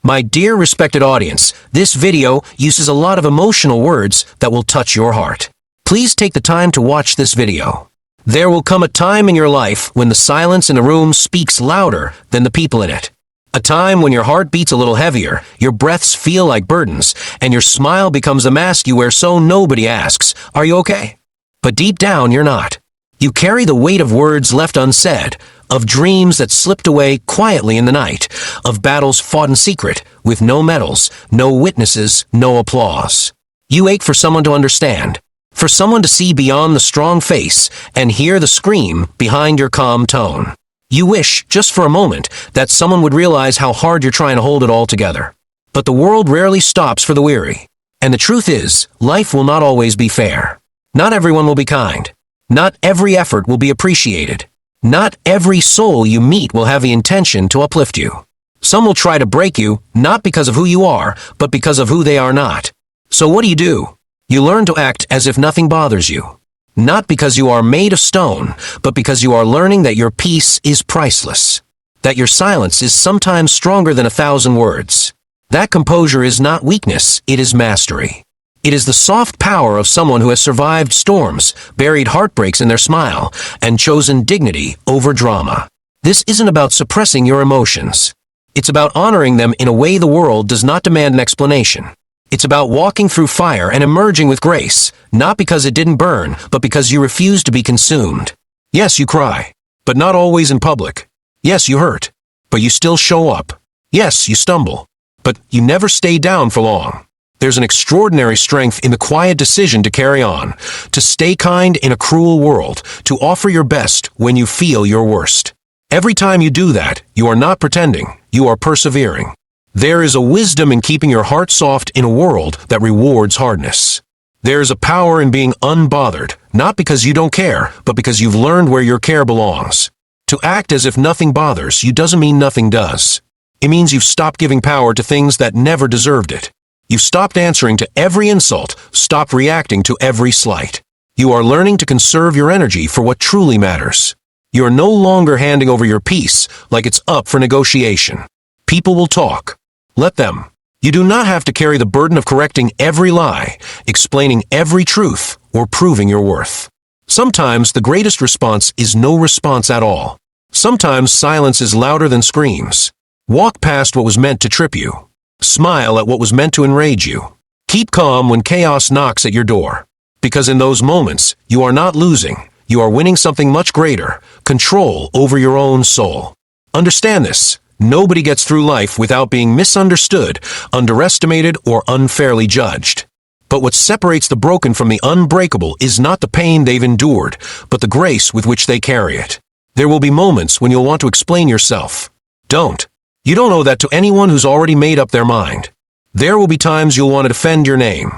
My dear respected audience, this video uses a lot of emotional words that will touch your heart. Please take the time to watch this video. There will come a time in your life when the silence in a room speaks louder than the people in it. A time when your heart beats a little heavier, your breaths feel like burdens, and your smile becomes a mask you wear so nobody asks, "Are you okay?" But deep down, you're not. You carry the weight of words left unsaid, of dreams that slipped away quietly in the night, of battles fought in secret, with no medals, no witnesses, no applause. You ache for someone to understand, for someone to see beyond the strong face and hear the scream behind your calm tone. You wish, just for a moment, that someone would realize how hard you're trying to hold it all together. But the world rarely stops for the weary. And the truth is, life will not always be fair. Not everyone will be kind. Not every effort will be appreciated. Not every soul you meet will have the intention to uplift you. Some will try to break you, not because of who you are, but because of who they are not. So what do? You learn to act as if nothing bothers you. Not because you are made of stone, but because you are learning that your peace is priceless. That your silence is sometimes stronger than 1,000 words. That composure is not weakness, it is mastery. It is the soft power of someone who has survived storms, buried heartbreaks in their smile, and chosen dignity over drama. This isn't about suppressing your emotions. It's about honoring them in a way the world does not demand an explanation. It's about walking through fire and emerging with grace, not because it didn't burn, but because you refuse to be consumed. Yes, you cry, but not always in public. Yes, you hurt, but you still show up. Yes, you stumble, but you never stay down for long. There's an extraordinary strength in the quiet decision to carry on, to stay kind in a cruel world, to offer your best when you feel your worst. Every time you do that, you are not pretending, you are persevering. There is a wisdom in keeping your heart soft in a world that rewards hardness. There is a power in being unbothered, not because you don't care, but because you've learned where your care belongs. To act as if nothing bothers you doesn't mean nothing does. It means you've stopped giving power to things that never deserved it. You've stopped answering to every insult, stopped reacting to every slight. You are learning to conserve your energy for what truly matters. You are no longer handing over your peace like it's up for negotiation. People will talk. Let them. You do not have to carry the burden of correcting every lie, explaining every truth, or proving your worth. Sometimes the greatest response is no response at all. Sometimes silence is louder than screams. Walk past what was meant to trip you. Smile at what was meant to enrage you. Keep calm when chaos knocks at your door. Because in those moments, you are not losing. You are winning something much greater, control over your own soul. Understand this. Nobody gets through life without being misunderstood, underestimated, or unfairly judged. But what separates the broken from the unbreakable is not the pain they've endured, but the grace with which they carry it. There will be moments when you'll want to explain yourself. Don't. You don't owe that to anyone who's already made up their mind. There will be times you'll want to defend your name.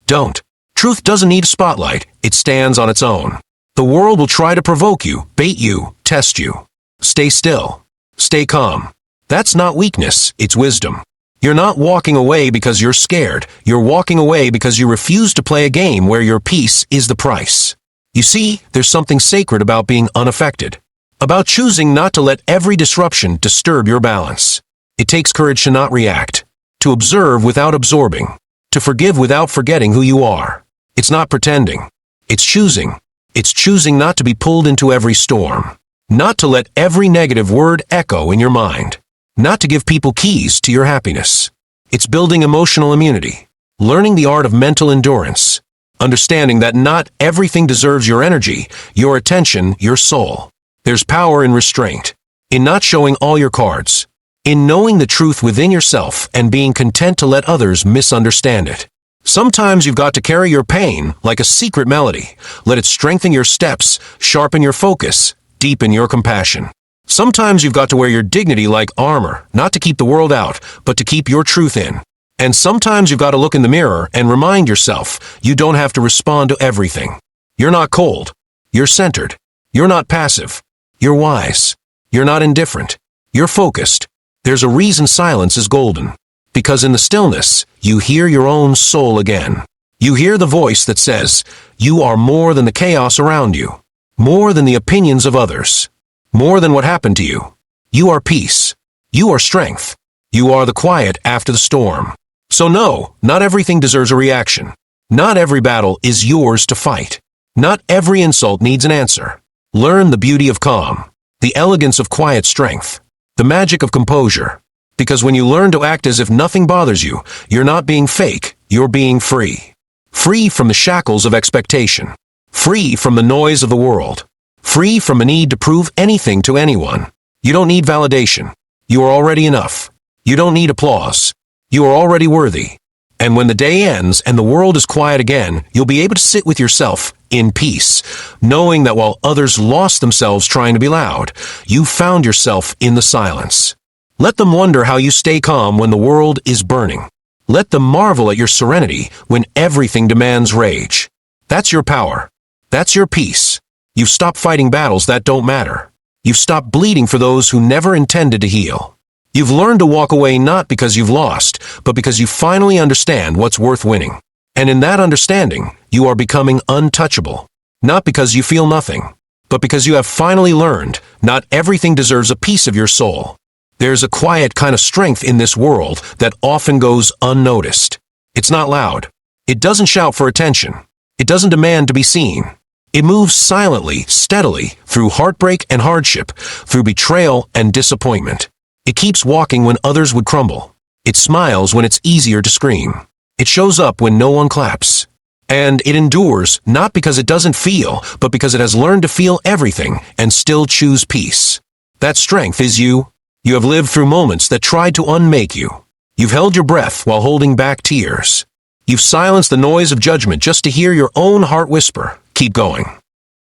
Don't. Truth doesn't need a spotlight, it stands on its own. The world will try to provoke you, bait you, test you. Stay still. Stay calm. That's not weakness, it's wisdom. You're not walking away because you're scared. You're walking away because you refuse to play a game where your peace is the price. You see, there's something sacred about being unaffected. About choosing not to let every disruption disturb your balance. It takes courage to not react. To observe without absorbing. To forgive without forgetting who you are. It's not pretending. It's choosing. It's choosing not to be pulled into every storm. Not to let every negative word echo in your mind. Not to give people keys to your happiness. It's building emotional immunity, learning the art of mental endurance, understanding that not everything deserves your energy, your attention, your soul. There's power in restraint, in not showing all your cards, in knowing the truth within yourself and being content to let others misunderstand it. Sometimes you've got to carry your pain like a secret melody. Let it strengthen your steps, sharpen your focus, deepen your compassion. Sometimes you've got to wear your dignity like armor, not to keep the world out, but to keep your truth in. And sometimes you've got to look in the mirror and remind yourself you don't have to respond to everything. You're not cold. You're centered. You're not passive. You're wise. You're not indifferent. You're focused. There's a reason silence is golden. Because in the stillness, you hear your own soul again. You hear the voice that says, you are more than the chaos around you. More than the opinions of others. More than what happened to you. You are peace. You are strength. You are the quiet after the storm. So no, not everything deserves a reaction. Not every battle is yours to fight. Not every insult needs an answer. Learn the beauty of calm, the elegance of quiet strength, the magic of composure. Because when you learn to act as if nothing bothers you, you're not being fake, you're being free. Free from the shackles of expectation. Free from the noise of the world. Free from a need to prove anything to anyone. You don't need validation. You are already enough. You don't need applause. You are already worthy. And when the day ends and the world is quiet again, you'll be able to sit with yourself in peace, knowing that while others lost themselves trying to be loud, you found yourself in the silence. Let them wonder how you stay calm when the world is burning. Let them marvel at your serenity when everything demands rage. That's your power. That's your peace. You've stopped fighting battles that don't matter. You've stopped bleeding for those who never intended to heal. You've learned to walk away not because you've lost, but because you finally understand what's worth winning. And in that understanding, you are becoming untouchable. Not because you feel nothing, but because you have finally learned not everything deserves a piece of your soul. There's a quiet kind of strength in this world that often goes unnoticed. It's not loud. It doesn't shout for attention. It doesn't demand to be seen. It moves silently, steadily, through heartbreak and hardship, through betrayal and disappointment. It keeps walking when others would crumble. It smiles when it's easier to scream. It shows up when no one claps. And it endures not because it doesn't feel, but because it has learned to feel everything and still choose peace. That strength is you. You have lived through moments that tried to unmake you. You've held your breath while holding back tears. You've silenced the noise of judgment just to hear your own heart whisper, keep going.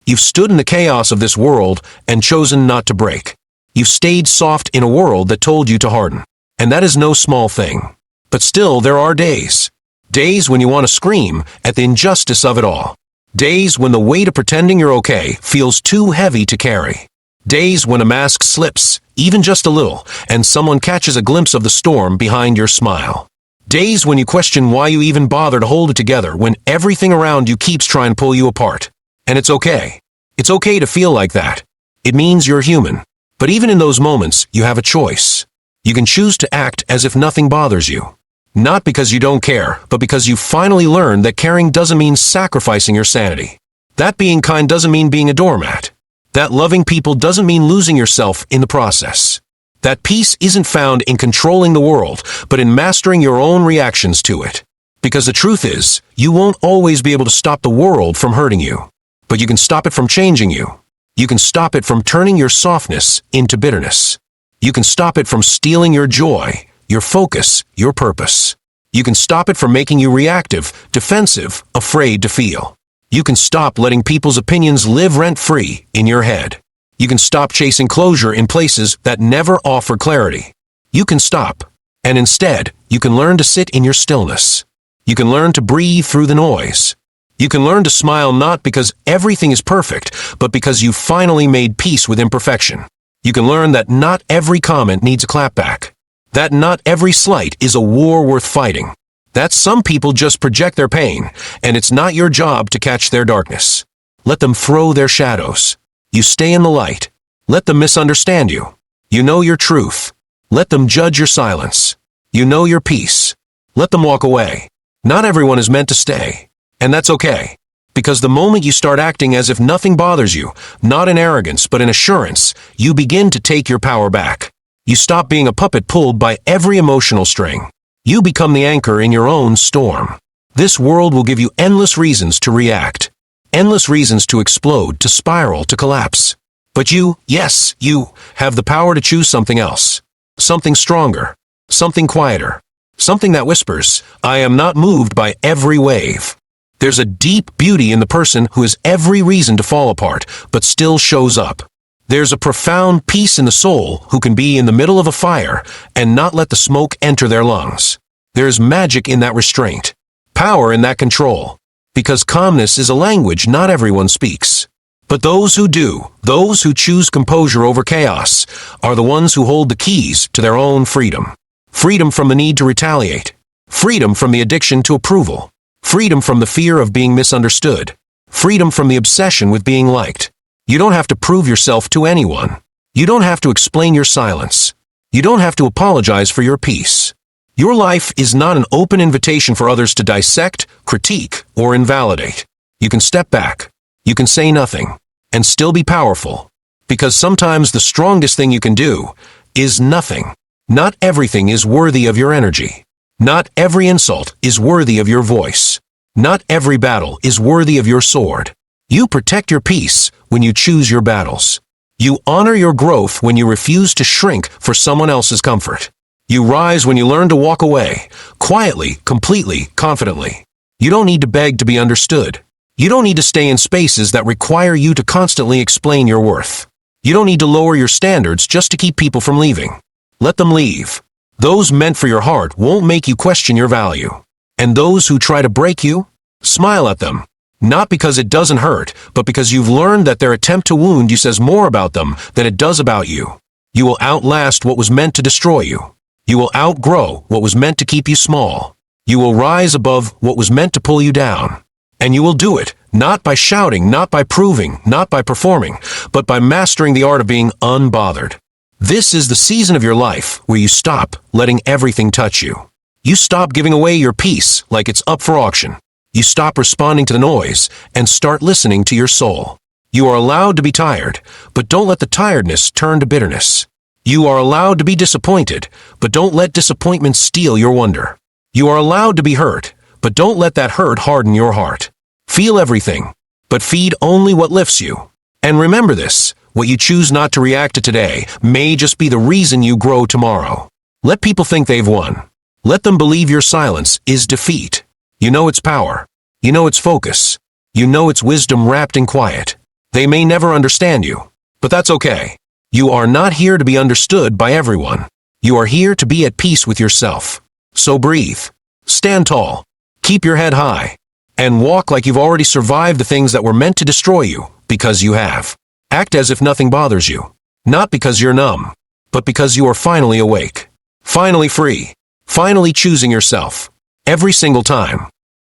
You've stood in the chaos of this world and chosen not to break. You've stayed soft in a world that told you to harden. And that is no small thing. But still, there are days. Days when you want to scream at the injustice of it all. Days when the weight of pretending you're okay feels too heavy to carry. Days when a mask slips, even just a little, and someone catches a glimpse of the storm behind your smile. Days when you question why you even bother to hold it together when everything around you keeps trying to pull you apart. And it's okay. It's okay to feel like that. It means you're human. But even in those moments, you have a choice. You can choose to act as if nothing bothers you. Not because you don't care, but because you've finally learned that caring doesn't mean sacrificing your sanity. That being kind doesn't mean being a doormat. That loving people doesn't mean losing yourself in the process. That peace isn't found in controlling the world, but in mastering your own reactions to it. Because the truth is, you won't always be able to stop the world from hurting you. But you can stop it from changing you. You can stop it from turning your softness into bitterness. You can stop it from stealing your joy, your focus, your purpose. You can stop it from making you reactive, defensive, afraid to feel. You can stop letting people's opinions live rent-free in your head. You can stop chasing closure in places that never offer clarity. You can stop, and instead, you can learn to sit in your stillness. You can learn to breathe through the noise. You can learn to smile not because everything is perfect, but because you've finally made peace with imperfection. You can learn that not every comment needs a clapback. That not every slight is a war worth fighting. That some people just project their pain, and it's not your job to catch their darkness. Let them throw their shadows. You stay in the light. Let them misunderstand you. You know your truth. Let them judge your silence. You know your peace. Let them walk away. Not everyone is meant to stay. And that's okay. Because the moment you start acting as if nothing bothers you, not in arrogance but in assurance, you begin to take your power back. You stop being a puppet pulled by every emotional string. You become the anchor in your own storm. This world will give you endless reasons to react. Endless reasons to explode, to spiral, to collapse. But you, yes, you, have the power to choose something else. Something stronger. Something quieter. Something that whispers, I am not moved by every wave. There's a deep beauty in the person who has every reason to fall apart, but still shows up. There's a profound peace in the soul who can be in the middle of a fire and not let the smoke enter their lungs. There's magic in that restraint, power in that control, because calmness is a language not everyone speaks. But those who do, those who choose composure over chaos, are the ones who hold the keys to their own freedom. Freedom from the need to retaliate. Freedom from the addiction to approval. Freedom from the fear of being misunderstood. Freedom from the obsession with being liked. You don't have to prove yourself to anyone. You don't have to explain your silence. You don't have to apologize for your peace. Your life is not an open invitation for others to dissect, critique, or invalidate. You can step back. You can say nothing, and still be powerful. Because sometimes the strongest thing you can do is nothing. Not everything is worthy of your energy. Not every insult is worthy of your voice. Not every battle is worthy of your sword. You protect your peace when you choose your battles. You honor your growth when you refuse to shrink for someone else's comfort. You rise when you learn to walk away, quietly, completely, confidently. You don't need to beg to be understood. You don't need to stay in spaces that require you to constantly explain your worth. You don't need to lower your standards just to keep people from leaving. Let them leave. Those meant for your heart won't make you question your value. And those who try to break you, smile at them. Not because it doesn't hurt, but because you've learned that their attempt to wound you says more about them than it does about you. You will outlast what was meant to destroy you. You will outgrow what was meant to keep you small. You will rise above what was meant to pull you down. And you will do it, not by shouting, not by proving, not by performing, but by mastering the art of being unbothered. This is the season of your life where you stop letting everything touch you. You stop giving away your peace like it's up for auction. You stop responding to the noise and start listening to your soul. You are allowed to be tired, but don't let the tiredness turn to bitterness. You are allowed to be disappointed, but don't let disappointment steal your wonder. You are allowed to be hurt, but don't let that hurt harden your heart. Feel everything, but feed only what lifts you. And remember this, what you choose not to react to today may just be the reason you grow tomorrow. Let people think they've won. Let them believe your silence is defeat. You know it's power. You know it's focus. You know it's wisdom wrapped in quiet. They may never understand you, but that's okay. You are not here to be understood by everyone. You are here to be at peace with yourself. So breathe. Stand tall. Keep your head high. And walk like you've already survived the things that were meant to destroy you, because you have. Act as if nothing bothers you. Not because you're numb, but because you are finally awake. Finally free. Finally choosing yourself. Every single time.